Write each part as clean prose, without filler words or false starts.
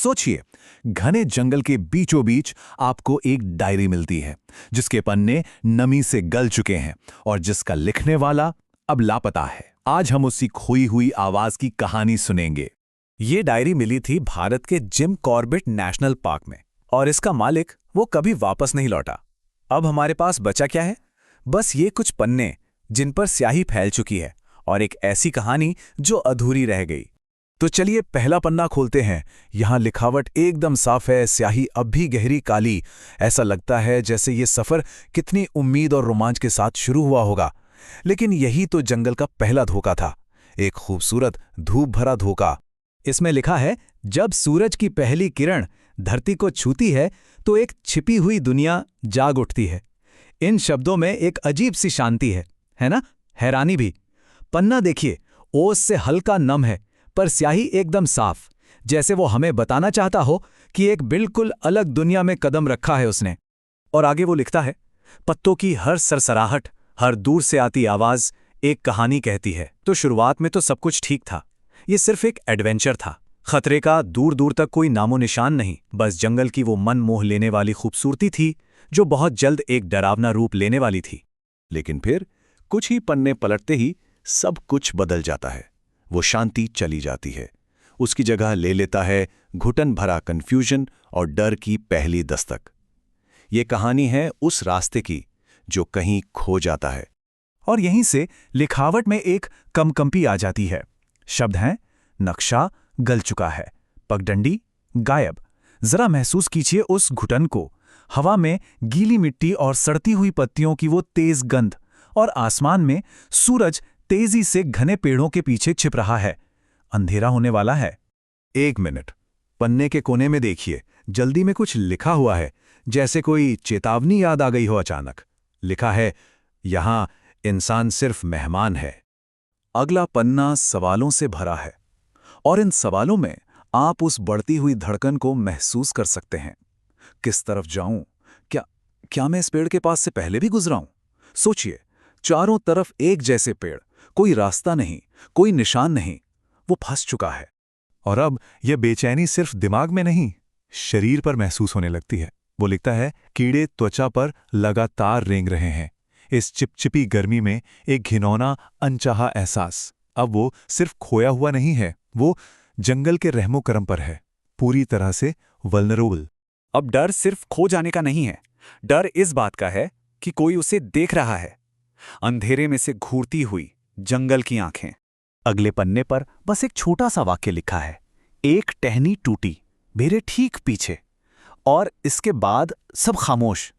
सोचिए, घने जंगल के बीचों बीच आपको एक डायरी मिलती है जिसके पन्ने नमी से गल चुके हैं और जिसका लिखने वाला अब लापता है। आज हम उसी खोई हुई आवाज की कहानी सुनेंगे। ये डायरी मिली थी भारत के जिम कॉर्बेट नेशनल पार्क में और इसका मालिक वो कभी वापस नहीं लौटा। अब हमारे पास बचा क्या है? बस ये कुछ पन्ने जिन पर स्याही फैल चुकी है और एक ऐसी कहानी जो अधूरी रह गई। तो चलिए पहला पन्ना खोलते हैं। यहाँ लिखावट एकदम साफ है, स्याही अब भी गहरी काली। ऐसा लगता है जैसे ये सफर कितनी उम्मीद और रोमांच के साथ शुरू हुआ होगा। लेकिन यही तो जंगल का पहला धोखा था, एक खूबसूरत धूप भरा धोखा। इसमें लिखा है, जब सूरज की पहली किरण धरती को छूती है तो एक छिपी हुई दुनिया जाग उठती है। इन शब्दों में एक अजीब सी शांति है ना? हैरानी भी। पन्ना देखिए, ओस से हल्का नम है पर स्याही एकदम साफ, जैसे वो हमें बताना चाहता हो कि एक बिल्कुल अलग दुनिया में कदम रखा है उसने। और आगे वो लिखता है, पत्तों की हर सरसराहट, हर दूर से आती आवाज एक कहानी कहती है। तो शुरुआत में तो सब कुछ ठीक था। ये सिर्फ एक एडवेंचर था। खतरे का दूर दूर तक कोई नामो निशान नहीं, बस जंगल की वो मन मोह लेने वाली खूबसूरती थी जो बहुत जल्द एक डरावना रूप लेने वाली थी। लेकिन फिर कुछ ही पन्ने पलटते ही सब कुछ बदल जाता है। वो शांति चली जाती है, उसकी जगह ले लेता है घुटन भरा कन्फ्यूजन और डर की पहली दस्तक। ये कहानी है उस रास्ते की जो कहीं खो जाता है। और यहीं से लिखावट में एक कंपकंपी आ जाती है। शब्द हैं, नक्शा गल चुका है, पगडंडी गायब। जरा महसूस कीजिए उस घुटन को। हवा में गीली मिट्टी और सड़ती हुई पत्तियों की वो तेज गंध, और आसमान में सूरज तेजी से घने पेड़ों के पीछे छिप रहा है। अंधेरा होने वाला है। एक मिनट, पन्ने के कोने में देखिए, जल्दी में कुछ लिखा हुआ है, जैसे कोई चेतावनी याद आ गई हो अचानक। लिखा है, यहां इंसान सिर्फ मेहमान है। अगला पन्ना सवालों से भरा है और इन सवालों में आप उस बढ़ती हुई धड़कन को महसूस कर सकते हैं। किस तरफ जाऊं? क्या मैं इस पेड़ के पास से पहले भी गुजरा हूं? सोचिए, चारों तरफ एक जैसे पेड़, कोई रास्ता नहीं, कोई निशान नहीं। वो फंस चुका है। और अब यह बेचैनी सिर्फ दिमाग में नहीं, शरीर पर महसूस होने लगती है। वो लिखता है, कीड़े त्वचा पर लगातार रेंग रहे हैं। इस चिपचिपी गर्मी में एक घिनौना अनचाहा एहसास। अब वो सिर्फ खोया हुआ नहीं है, वो जंगल के रहमो करम पर है, पूरी तरह से वल्नरेबल। अब डर सिर्फ खो जाने का नहीं है, डर इस बात का है कि कोई उसे देख रहा है। अंधेरे में से घूरती हुई जंगल की आंखें। अगले पन्ने पर बस एक छोटा सा वाक्य लिखा है, एक टहनी टूटी मेरे ठीक पीछे। और इसके बाद सब खामोश।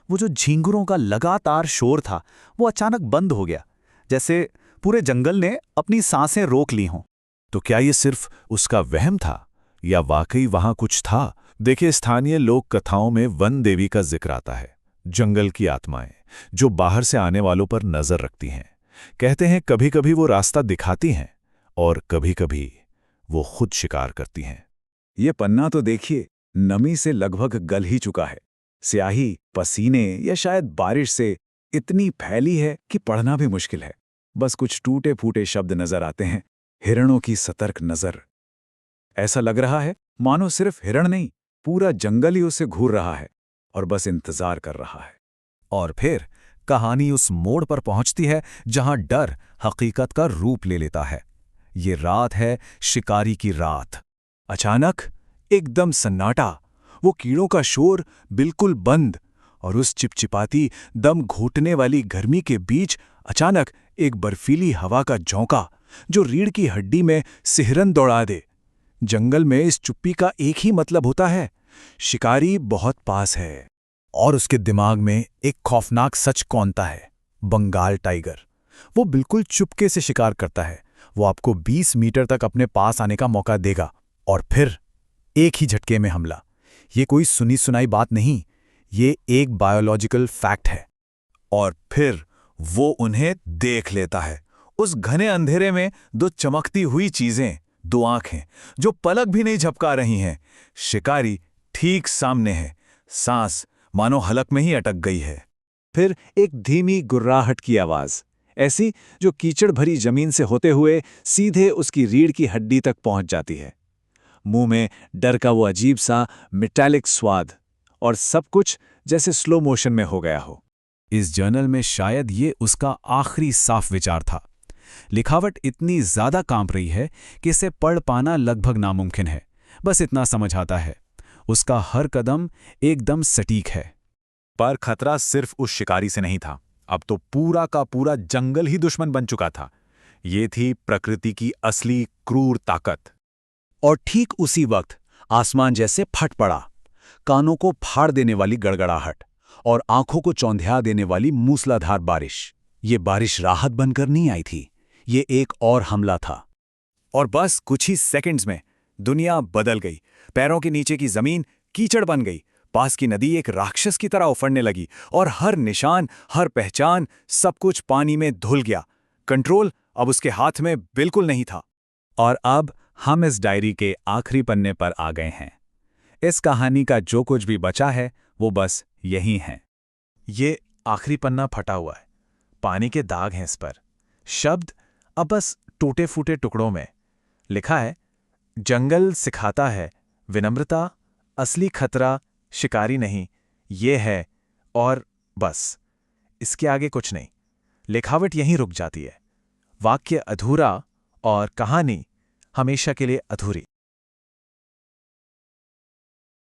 वो जो झींगुरों का लगातार शोर था वो अचानक बंद हो गया, जैसे पूरे जंगल ने अपनी सांसें रोक ली हों। तो क्या ये सिर्फ उसका वहम था या वाकई वहां कुछ था? देखिए, स्थानीय लोक कथाओं में वन देवी का जिक्र आता है, जंगल की आत्माएं जो बाहर से आने वालों पर नजर रखती हैं। कहते हैं कभी कभी वो रास्ता दिखाती हैं और कभी कभी वो खुद शिकार करती हैं। ये पन्ना तो देखिए, नमी से लगभग गल ही चुका है। स्याही, पसीने या शायद बारिश से इतनी फैली है कि पढ़ना भी मुश्किल है। बस कुछ टूटे फूटे शब्द नजर आते हैं। हिरणों की सतर्क नजर। ऐसा लग रहा है मानो सिर्फ हिरण नहीं, पूरा जंगल ही उसे घूर रहा है और बस इंतजार कर रहा है। और फिर कहानी उस मोड़ पर पहुंचती है जहां डर हकीकत का रूप ले लेता है। ये रात है, शिकारी की रात। अचानक एकदम सन्नाटा, वो कीड़ों का शोर बिल्कुल बंद, और उस चिपचिपाती दम घोटने वाली गर्मी के बीच अचानक एक बर्फीली हवा का झोंका जो रीढ़ की हड्डी में सिहरन दौड़ा दे। जंगल में इस चुप्पी का एक ही मतलब होता है, शिकारी बहुत पास है। और उसके दिमाग में एक खौफनाक सच कौंता है, बंगाल टाइगर। वो बिल्कुल चुपके से शिकार करता है। वो आपको 20 मीटर तक अपने पास आने का मौका देगा और फिर एक ही झटके में हमला। ये कोई सुनी सुनाई बात नहीं, ये एक बायोलॉजिकल फैक्ट है। और फिर वो उन्हें देख लेता है। उस घने अंधेरे में दो चमकती हुई चीजें, दो आंखें जो पलक भी नहीं झपका रही हैं। शिकारी ठीक सामने है, सांस मानो हलक में ही अटक गई है। फिर एक धीमी गुर्राहट की आवाज, ऐसी जो कीचड़ भरी जमीन से होते हुए सीधे उसकी रीढ़ की हड्डी तक पहुंच जाती है। मुंह में डर का वो अजीब सा मेटालिक स्वाद, और सब कुछ जैसे स्लो मोशन में हो गया हो। इस जर्नल में शायद ये उसका आखिरी साफ विचार था। लिखावट इतनी ज्यादा कांप रही है कि इसे पढ़ पाना लगभग नामुमकिन है। बस इतना समझ आता है, उसका हर कदम एकदम सटीक है। पर खतरा सिर्फ उस शिकारी से नहीं था, अब तो पूरा का पूरा जंगल ही दुश्मन बन चुका था। ये थी प्रकृति की असली क्रूर ताकत। और ठीक उसी वक्त आसमान जैसे फट पड़ा। कानों को फाड़ देने वाली गड़गड़ाहट और आंखों को चौंधिया देने वाली मूसलाधार बारिश। ये बारिश राहत बनकर नहीं आई थी, ये एक और हमला था। और बस कुछ ही सेकंड्स में दुनिया बदल गई। पैरों के नीचे की जमीन कीचड़ बन गई, पास की नदी एक राक्षस की तरह उफड़ने लगी, और हर निशान, हर पहचान, सब कुछ पानी में धुल गया। कंट्रोल अब उसके हाथ में बिल्कुल नहीं था। और अब हम इस डायरी के आखिरी पन्ने पर आ गए हैं। इस कहानी का जो कुछ भी बचा है वो बस यही है। ये आखिरी पन्ना फटा हुआ है, पानी के दाग हैं इस पर, शब्द अब बस टूटे फूटे टुकड़ों में। लिखा है, जंगल सिखाता है विनम्रता, असली खतरा शिकारी नहीं, ये है, और बस इसके आगे कुछ नहीं। लिखावट यहीं रुक जाती है, वाक्य अधूरा और कहानी हमेशा के लिए अधूरी।